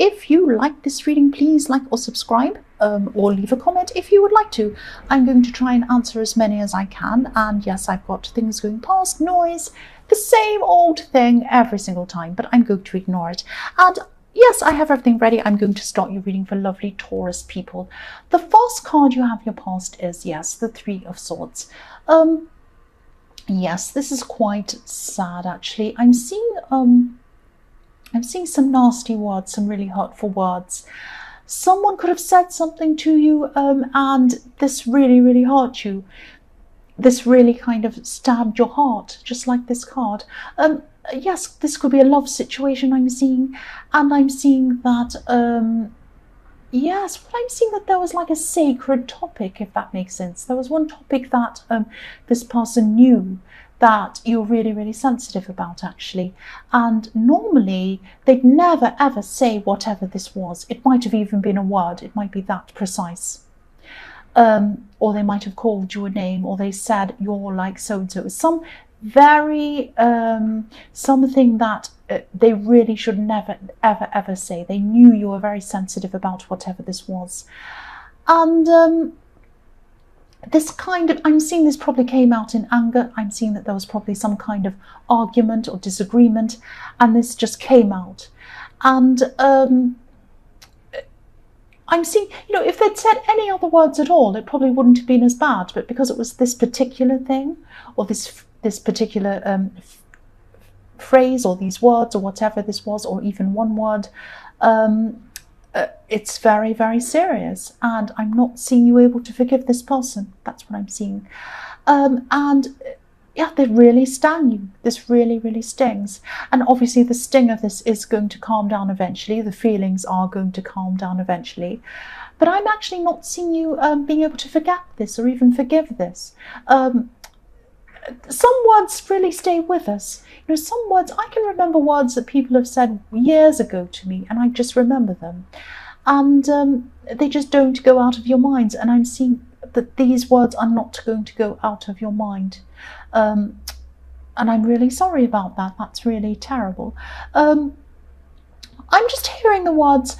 if you like this reading, please like or subscribe, or leave a comment if you would like to. I'm going to try and answer as many as I can. And yes, I've got things going past, noise, the same old thing every single time, but I'm going to ignore it. And yes, I have everything ready. I'm going to start your reading for lovely Taurus people. The first card you have your past is, yes, the Three of Swords. Yes, this is quite sad actually. I'm seeing some nasty words, some really hurtful words. Someone could have said something to you, and this really, really hurt you. This really kind of stabbed your heart, just like this card. Yes, this could be a love situation I'm seeing, and I'm seeing that, yes, but I'm seeing that there was like a sacred topic, if that makes sense. There was one topic that this person knew that you're really, really sensitive about, actually. And normally, they'd never, ever say whatever this was. It might have even been a word. It might be that precise. Or they might have called you a name, or they said you're like so-and-so. Some very, something that they really should never, ever, ever say. They knew you were very sensitive about whatever this was. And this kind of, I'm seeing this probably came out in anger. I'm seeing that there was probably some kind of argument or disagreement, and this just came out. And I'm seeing, you know, if they'd said any other words at all, it probably wouldn't have been as bad. But because it was this particular thing, or this particular phrase, or these words, or whatever this was, or even one word, it's very, very serious, and I'm not seeing you able to forgive this person. That's what I'm seeing. And yeah, they really sting you. This really, really stings. And obviously the sting of this is going to calm down eventually. The feelings are going to calm down eventually. But I'm actually not seeing you being able to forget this or even forgive this. Some words really stay with us. You know, some words, I can remember words that people have said years ago to me, and I just remember them. And they just don't go out of your minds. And I'm seeing that these words are not going to go out of your mind. And I'm really sorry about that. That's really terrible. I'm just hearing the words,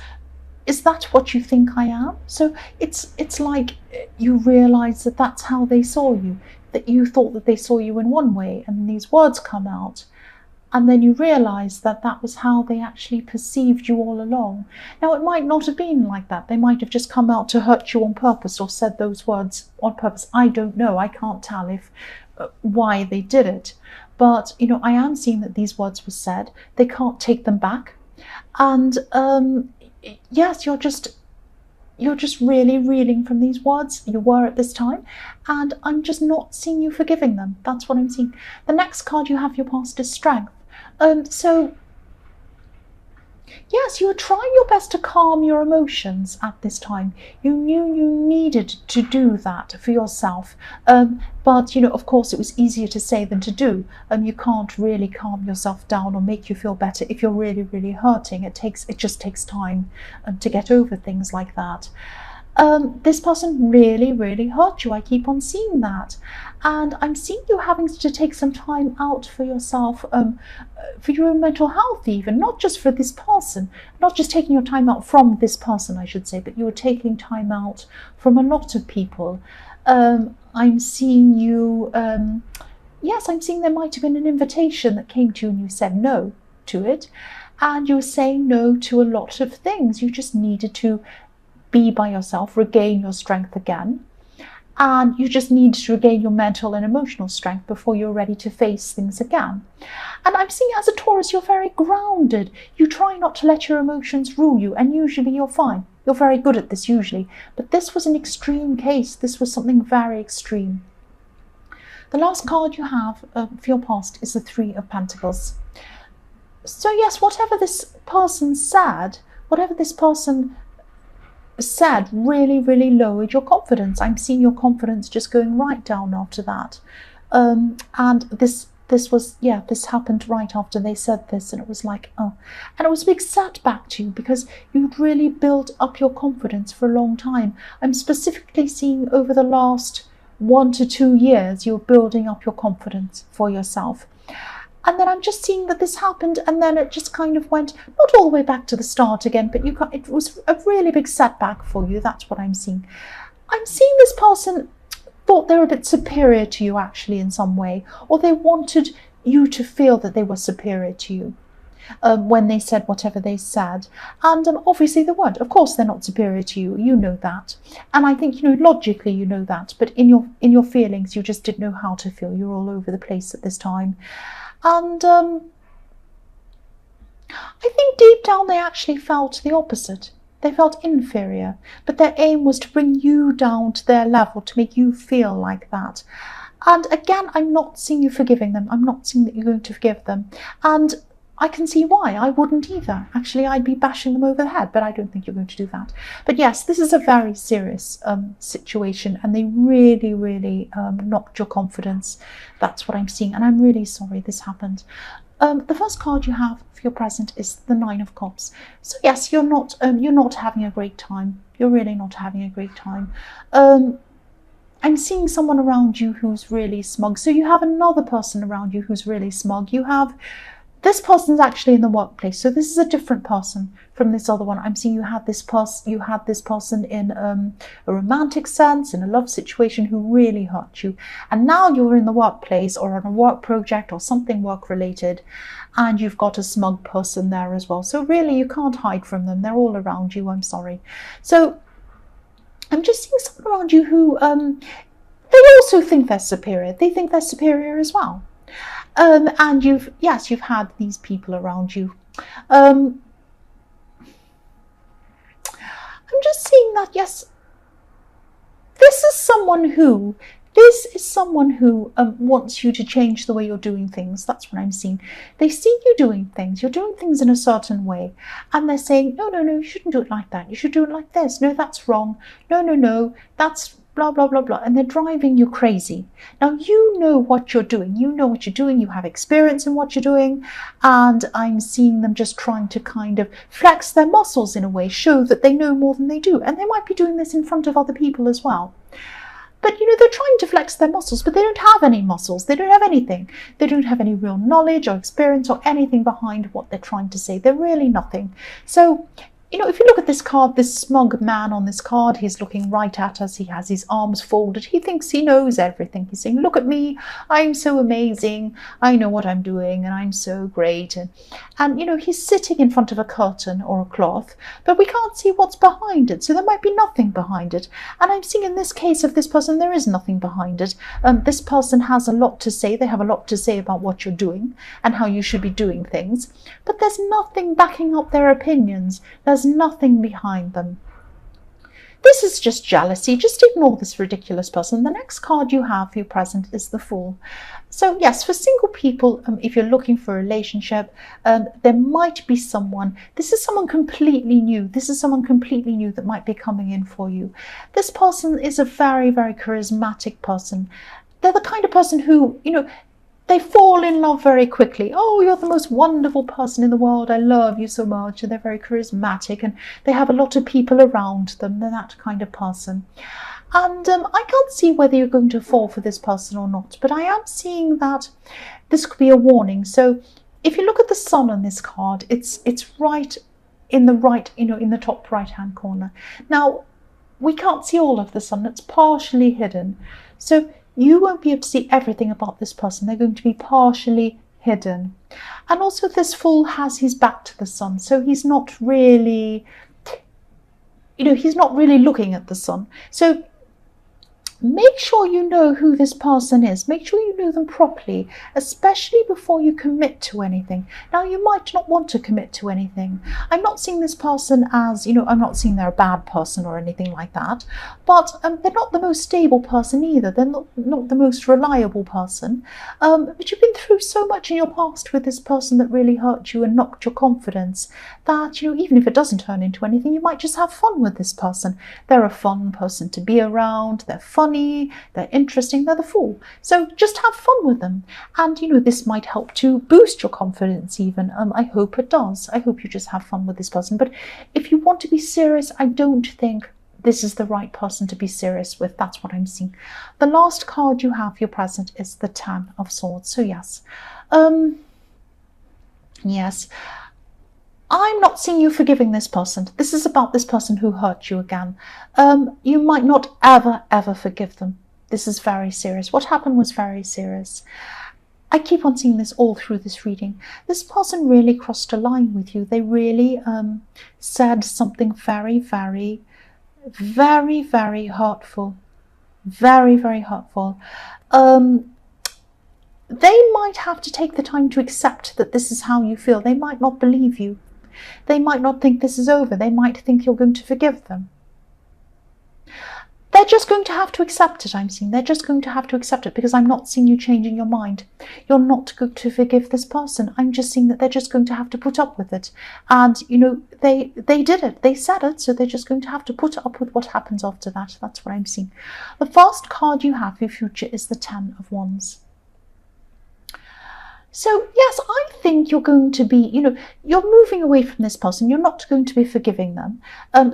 is that what you think I am? So it's like you realise that that's how they saw you, that you thought that they saw you in one way, and these words come out, and then you realise that that was how they actually perceived you all along. Now, it might not have been like that. They might have just come out to hurt you on purpose, or said those words on purpose. I don't know. I can't tell if why they did it. But, you know, I am seeing that these words were said. They can't take them back. And yes, you're just really reeling from these words. You were at this time, and I'm just not seeing you forgiving them. That's what I'm seeing. The next card you have your past is Strength. So yes, you were trying your best to calm your emotions at this time. You knew you needed to do that for yourself. But, you know, of course, it was easier to say than to do. You can't really calm yourself down or make you feel better if you're really, really hurting. It just takes time to get over things like that. This person really, really hurt you. I keep on seeing that. And I'm seeing you having to take some time out for yourself, for your own mental health even, not just for this person, not just taking your time out from this person, I should say, but you were taking time out from a lot of people. I'm seeing you, yes, I'm seeing there might have been an invitation that came to you and you said no to it. And you were saying no to a lot of things. You just needed to be by yourself, regain your strength again. And you just need to regain your mental and emotional strength before you're ready to face things again. And I'm seeing as a Taurus, you're very grounded. You try not to let your emotions rule you, and usually you're fine. You're very good at this usually. But this was an extreme case. This was something very extreme. The last card you have for your past is the Three of Pentacles. So yes, whatever this person said, really, really lowered your confidence. I'm seeing your confidence just going right down after that. And this happened right after they said this, and it was like, oh. And it was a big setback to you because you'd really built up your confidence for a long time. I'm specifically seeing over the last 1 to 2 years, you're building up your confidence for yourself. And then I'm just seeing that this happened, and then it just kind of went not all the way back to the start again, but it was a really big setback for you. That's what I'm seeing. I'm seeing this person thought they were a bit superior to you actually in some way, or they wanted you to feel that they were superior to you when they said whatever they said. And obviously they weren't. Of course they're not superior to you. You know that. And I think, logically you know that, but in your feelings you just didn't know how to feel. You're all over the place at this time. And I think deep down they actually felt the opposite. They felt inferior, but their aim was to bring you down to their level, to make you feel like that. And again, I'm not seeing you forgiving them. I'm not seeing that you're going to forgive them. And I can see why. I wouldn't either. Actually, I'd be bashing them over the head, but I don't think you're going to do that. But yes, this is a very serious situation, and they really, really knocked your confidence. That's what I'm seeing, and I'm really sorry this happened. The first card you have for your present is the Nine of Cups. So yes, you're not having a great time. You're really not having a great time. I'm seeing someone around you who's really smug. So you have another person around you who's really smug. You have this person's actually in the workplace. So this is a different person from this other one. I'm seeing you had this person in a romantic sense, in a love situation, who really hurt you. And now you're in the workplace or on a work project or something work related, and you've got a smug person there as well. So really you can't hide from them. They're all around you. I'm sorry. So I'm just seeing someone around you who they also think they're superior. They think they're superior as well. And you've had these people around you. I'm just seeing that, yes, this is someone who wants you to change the way you're doing things. That's what I'm seeing. They see you doing things. You're doing things in a certain way, and they're saying, no, you shouldn't do it like that. You should do it like this. No, that's wrong. No, that's blah, blah, blah, blah. And they're driving you crazy. Now, you know what you're doing. You know what you're doing. You have experience in what you're doing. And I'm seeing them just trying to kind of flex their muscles in a way, show that they know more than they do. And they might be doing this in front of other people as well. But, they're trying to flex their muscles, but they don't have any muscles. They don't have anything. They don't have any real knowledge or experience or anything behind what they're trying to say. They're really nothing. So, if you look at this card, this smug man on this card, he's looking right at us. He has his arms folded. He thinks he knows everything. He's saying, look at me. I'm so amazing. I know what I'm doing and I'm so great. And he's sitting in front of a curtain or a cloth, but we can't see what's behind it. So there might be nothing behind it. And I'm seeing in this case of this person, there is nothing behind it. This person has a lot to say. They have a lot to say about what you're doing and how you should be doing things. But there's nothing backing up their opinions. There's nothing behind them. This is just jealousy. Just ignore this ridiculous person. The next card you have for your present is the Fool. So yes, for single people, if you're looking for a relationship, there might be someone. This is someone completely new. This is someone completely new that might be coming in for you. This person is a very, very charismatic person. They're the kind of person who, they fall in love very quickly. Oh, you're the most wonderful person in the world. I love you so much. And they're very charismatic and they have a lot of people around them. They're that kind of person. And I can't see whether you're going to fall for this person or not, but I am seeing that this could be a warning. So if you look at the sun on this card, it's right in the top right-hand corner. Now, we can't see all of the sun. It's partially hidden. So you won't be able to see everything about this person. They're going to be partially hidden. And also this Fool has his back to the sun. So he's not really, he's not really looking at the sun. So make sure you know who this person is. Make sure you know them properly, especially before you commit to anything. Now, you might not want to commit to anything. I'm not seeing this person as, I'm not seeing they're a bad person or anything like that, but they're not the most stable person either. They're not the most reliable person. But you've been through so much in your past with this person that really hurt you and knocked your confidence that, even if it doesn't turn into anything, you might just have fun with this person. They're a fun person to be around. They're funny. They're interesting, they're the Fool. So just have fun with them. And, this might help to boost your confidence even. I hope it does. I hope you just have fun with this person. But if you want to be serious, I don't think this is the right person to be serious with. That's what I'm seeing. The last card you have for your present is the Ten of Swords. So yes, Yes. I'm not seeing you forgiving this person. This is about this person who hurt you again. You might not ever forgive them. This is very serious. What happened was very serious. I keep on seeing this all through this reading. This person really crossed a line with you. They really said something very hurtful. Very hurtful. They might have to take the time to accept that this is how you feel. They might not believe you. They might not think this is over. They might think you're going to forgive them. They're just going to have to accept it, I'm seeing. They're just going to have to accept it, because I'm not seeing you changing your mind. You're not going to forgive this person. I'm just seeing that they're just going to have to put up with it. And, you know, they did it. They said it, so they're just going to have to put up with what happens after that. That's what I'm seeing. The first card you have for your future is the Ten of Wands. So, yes, I think you're going to be, you know, you're moving away from this person. You're not going to be forgiving them.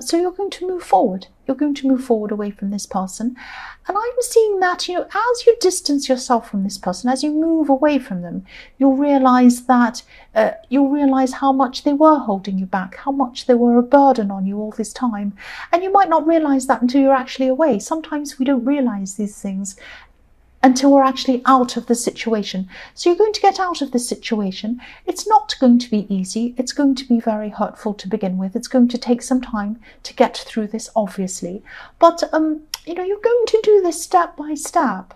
So you're going to move forward. You're going to move forward away from this person. And I'm seeing that, you know, as you distance yourself from this person, as you move away from them, you'll realise that, you'll realise how much they were holding you back, how much they were a burden on you all this time. And you might not realise that until you're actually away. Sometimes we don't realise these things until we're actually out of the situation. So you're going to get out of this situation. It's not going to be easy. It's going to be very hurtful to begin with. It's going to take some time to get through this, obviously. But, you know, you're going to do this step by step.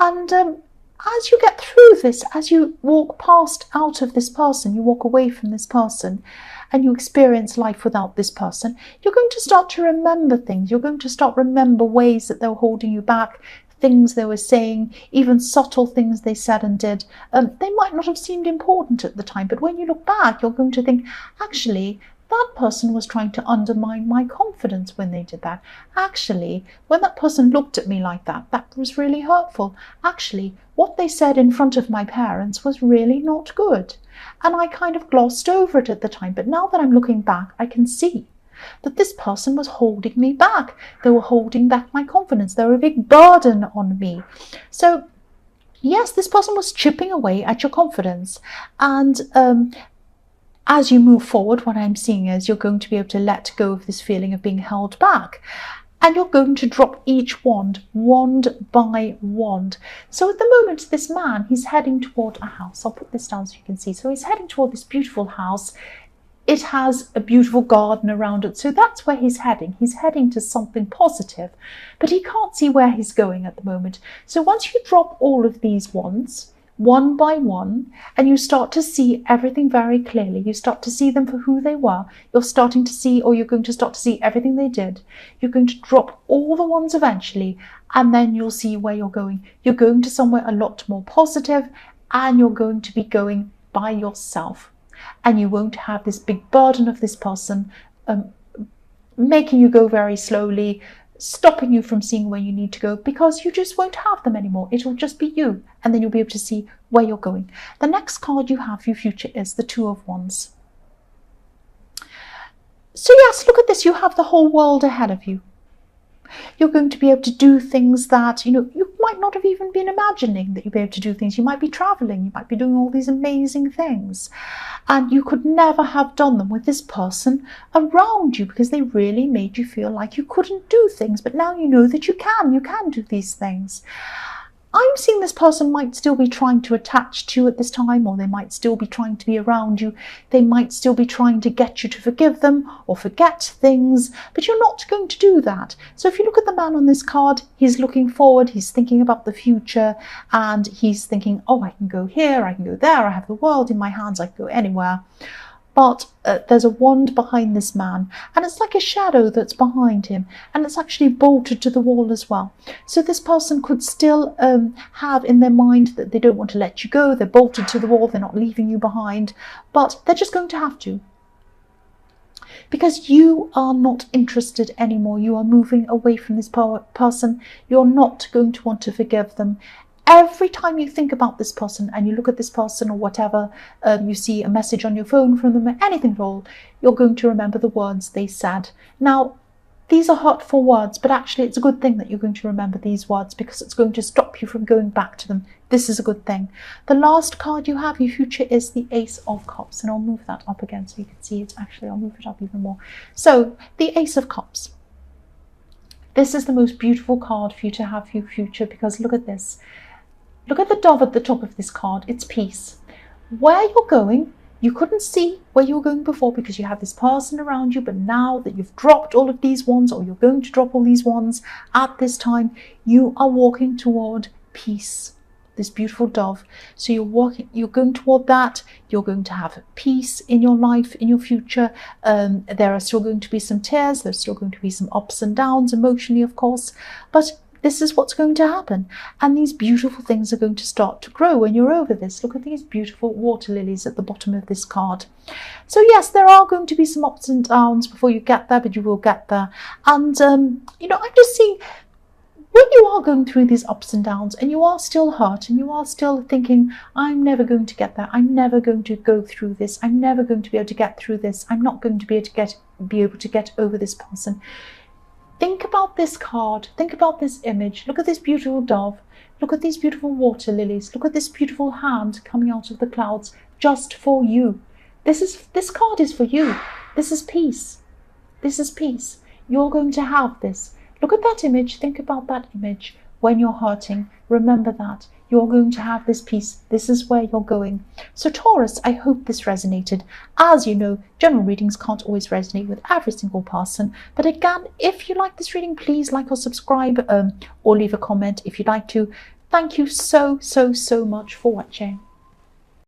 And as you get through this, as you walk past out of this person, you walk away from this person, and you experience life without this person, you're going to start to remember things. You're going to start to remember ways that they were holding you back, things they were saying, even subtle things they said and did. They might not have seemed important at the time, but when you look back, you're going to think, actually, that person was trying to undermine my confidence when they did that. Actually, when that person looked at me like that, that was really hurtful. Actually, what they said in front of my parents was really not good. And I kind of glossed over it at the time, but now that I'm looking back, I can see that this person was holding me back. They were holding back my confidence. They were a big burden on me. So, yes, this person was chipping away at your confidence. And as you move forward, what I'm seeing is you're going to be able to let go of this feeling of being held back. And you're going to drop each wand by wand. So at the moment, this man, he's heading toward a house. I'll put this down so you can see. So he's heading toward this beautiful house. It has a beautiful garden around it. So that's where he's heading. He's heading to something positive, but he can't see where he's going at the moment. So once you drop all of these wands, one by one, and you start to see everything very clearly, you start to see them for who they were, you're starting to see, or you're going to start to see everything they did. You're going to drop all the wands eventually, and then you'll see where you're going. You're going to somewhere a lot more positive, and you're going to be going by yourself. And you won't have this big burden of this person making you go very slowly, stopping you from seeing where you need to go, because you just won't have them anymore. It'll just be you, and then you'll be able to see where you're going. The next card you have for your future is the Two of Wands. So yes, look at this. You have the whole world ahead of you. You're going to be able to do things that, you know, you might not have even been imagining that you'd be able to do things. You might be traveling, you might be doing all these amazing things. And you could never have done them with this person around you, because they really made you feel like you couldn't do things. But now you know that you can do these things. I'm seeing this person might still be trying to attach to you at this time, or they might still be trying to be around you. They might still be trying to get you to forgive them or forget things, but you're not going to do that. So if you look at the man on this card, he's looking forward, he's thinking about the future, and he's thinking, oh, I can go here, I can go there, I have the world in my hands, I can go anywhere. But there's a wand behind this man, and it's like a shadow that's behind him, and it's actually bolted to the wall as well. So this person could still have in their mind that they don't want to let you go. They're bolted to the wall, they're not leaving you behind, but they're just going to have to, because you are not interested anymore. You are moving away from this person. You're not going to want to forgive them. Every time you think about this person and you look at this person or whatever, you see a message on your phone from them, anything at all, you're going to remember the words they said. Now, these are hurtful words, but actually it's a good thing that you're going to remember these words, because it's going to stop you from going back to them This is a good thing. The last card you have, your future, is the Ace of Cups. And I'll move that up again so you can see it. Actually, I'll move it up even more. So, the Ace of Cups. This is the most beautiful card for you to have for your future, because look at this. Look at the dove at the top of this card. It's peace. Where you're going, you couldn't see where you were going before because you have this person around you, but now that you've dropped all of these wands, or you're going to drop all these wands at this time, you are walking toward peace. This beautiful dove. So you're going toward that. You're going to have peace in your life, in your future. There are still going to be some tears. There's still going to be some ups and downs emotionally, of course, but this is what's going to happen. And these beautiful things are going to start to grow when you're over this. Look at these beautiful water lilies at the bottom of this card. So yes, there are going to be some ups and downs before you get there, but you will get there. And, you know, I'm just seeing, when you are going through these ups and downs and you are still hurt and you are still thinking, I'm never going to get there, I'm never going to go through this, I'm never going to be able to get through this, I'm not going to be able to get over this person. Think about this card, think about this image, look at this beautiful dove, look at these beautiful water lilies, look at this beautiful hand coming out of the clouds just for you. This card is for you. This is peace. This is peace. You're going to have this. Look at that image, think about that image. When you're hurting, remember that. You're going to have this peace. This is where you're going. So Taurus, I hope this resonated. As you know, general readings can't always resonate with every single person. But again, if you like this reading, please like or subscribe, or leave a comment if you'd like to. Thank you so much for watching.